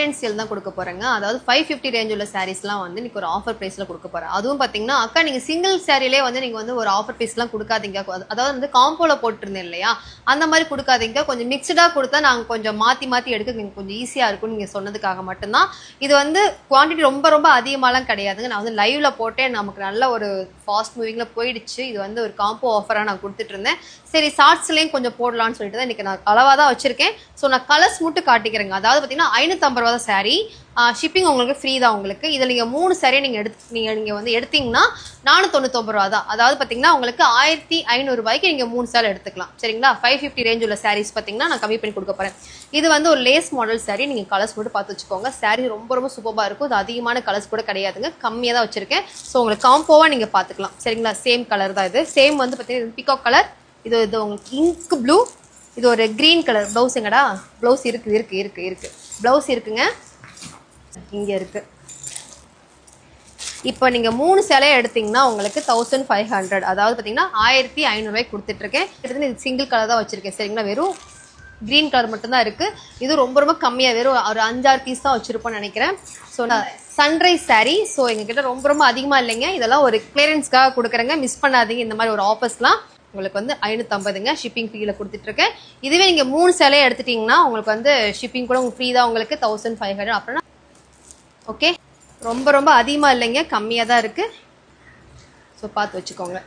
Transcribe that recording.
Clearance sale தான் கொடுக்க போகிறேங்க. அதாவது 550 ரேஞ்ச் உள்ள சாரீஸ்லாம் வந்து இன்னைக்கு ஒரு ஆஃபர் ப்ரைஸில் கொடுக்க போகிறேன். அதுவும் பார்த்தீங்கன்னா அக்கா நீங்கள் சிங்கிள் சாரிலே வந்து நீங்கள் வந்து ஒரு ஆஃபர் ப்ரைஸ்லாம் கொடுக்காதீங்க, அதாவது வந்து காம்போவில் போட்டிருந்தேன் இல்லையா, அந்த மாதிரி கொடுக்காதீங்க, கொஞ்சம் மிக்சடாக கொடுத்தா நாங்கள் கொஞ்சம் மாற்றி மாற்றி எடுக்க நீங்கள் கொஞ்சம் ஈஸியாக இருக்கும்னு நீங்கள் சொன்னதுக்காக மட்டும்தான். இது வந்து குவான்டிட்டி ரொம்ப ரொம்ப அதிகமாகலாம் கிடையாதுங்க. நான் வந்து லைவில் போட்டேன், நமக்கு நல்ல ஒரு ஃபாஸ்ட் மூவிங்கில் போயிடுச்சு. இது வந்து ஒரு காம்போ ஆஃபராக நான் கொடுத்துட்டு இருந்தேன். சரி ஷார்ட்ஸ்லேயும் கொஞ்சம் போடலான்னு சொல்லிட்டு தான் இன்றைக்கி நான் அளவாக தான் வச்சுருக்கேன். ஸோ நான் கலர்ஸ் மட்டும் காட்டிக்கிறேங்க. அதாவது பார்த்தீங்கன்னா 550 ரூபா தான் சாரீ, ஷிப்பிங் உங்களுக்கு ஃப்ரீ தான் உங்களுக்கு. இதில் நீங்கள் 3 சாரியை நீங்கள் வந்து எடுத்தீங்கன்னா 499 ரூபா தான். அதாவது பார்த்தீங்கன்னா உங்களுக்கு 1500 ரூபாய்க்கு நீங்கள் 3 சாரி எடுத்துக்கலாம். சரிங்களா? 550 ரேஞ்ச் உள்ள சாரீஸ் பார்த்தீங்கன்னா நான் கம்மி பண்ணி கொடுக்க போகிறேன். இது வந்து ஒரு லேஸ் மாடல் சாரீ. நீங்கள் கலர்ஸ் மட்டும் பார்த்து வச்சுக்கோங்க. சாரீ ரொம்ப ரொம்ப சூப்பராக இருக்கும். இது அதிகமான கலர்ஸ் கூட கிடையாதுங்க, கம்மியாக தான் வச்சுருக்கேன். ஸோ உங்களுக்கு காம்போவாக நீங்கள் பார்த்துக்கலாம். சரிங்களா? சேம் கலர் தான் இது. சேம் வந்து பார்த்தீங்கன்னா பிகாக் கலர், இது உங்களுக்கு இங்க் ப்ளூ, இது ஒரு க்ரீன் கலர். ப்ளவுஸ் எங்கடா? ப்ளவுஸ் இருக்கு ப்ளவுஸ் இருக்குங்க, இங்கே இருக்குது. இப்போ நீங்கள் 3 சேலையை எடுத்திங்கன்னா உங்களுக்கு 1500, அதாவது பார்த்தீங்கன்னா 1500 ரூபாய்க்கு கொடுத்துட்ருக்கேன். இது சிங்கிள் கலர் தான் வச்சுருக்கேன். சரிங்களா? வெறும் க்ரீன் கலர் மட்டும்தான் இருக்குது. இது ரொம்ப ரொம்ப கம்மியாக, வெறும் ஒரு 5-6 பீஸ் தான் வச்சுருப்போம்னு நினைக்கிறேன். ஸோ நான் சன்ரைஸ் சாரீ. ஸோ எங்ககிட்ட ரொம்ப ரொம்ப அதிகமாக இல்லைங்க, இதெல்லாம் ஒரு கிளியரன்ஸ்க்காக கொடுக்குறேங்க. மிஸ் பண்ணாதீங்க. இந்த மாதிரி ஒரு ஆஃபர்ஸ்லாம் உங்களுக்கு வந்து 550ங்க ஷிப்பிங் ஃப்ரீயில் கொடுத்துட்ருக்கேன். இதுவே நீங்கள் 3 சேலையை எடுத்துட்டிங்கன்னா உங்களுக்கு வந்து ஷிப்பிங் கூட உங்களுக்கு ஃப்ரீ தான், உங்களுக்கு 1500. அப்புறம் ஓகே, ரொம்ப ரொம்ப அதிகமாக இல்லைங்க, கம்மியாக தான் இருக்குது. ஸோ பார்த்து வச்சுக்கோங்க.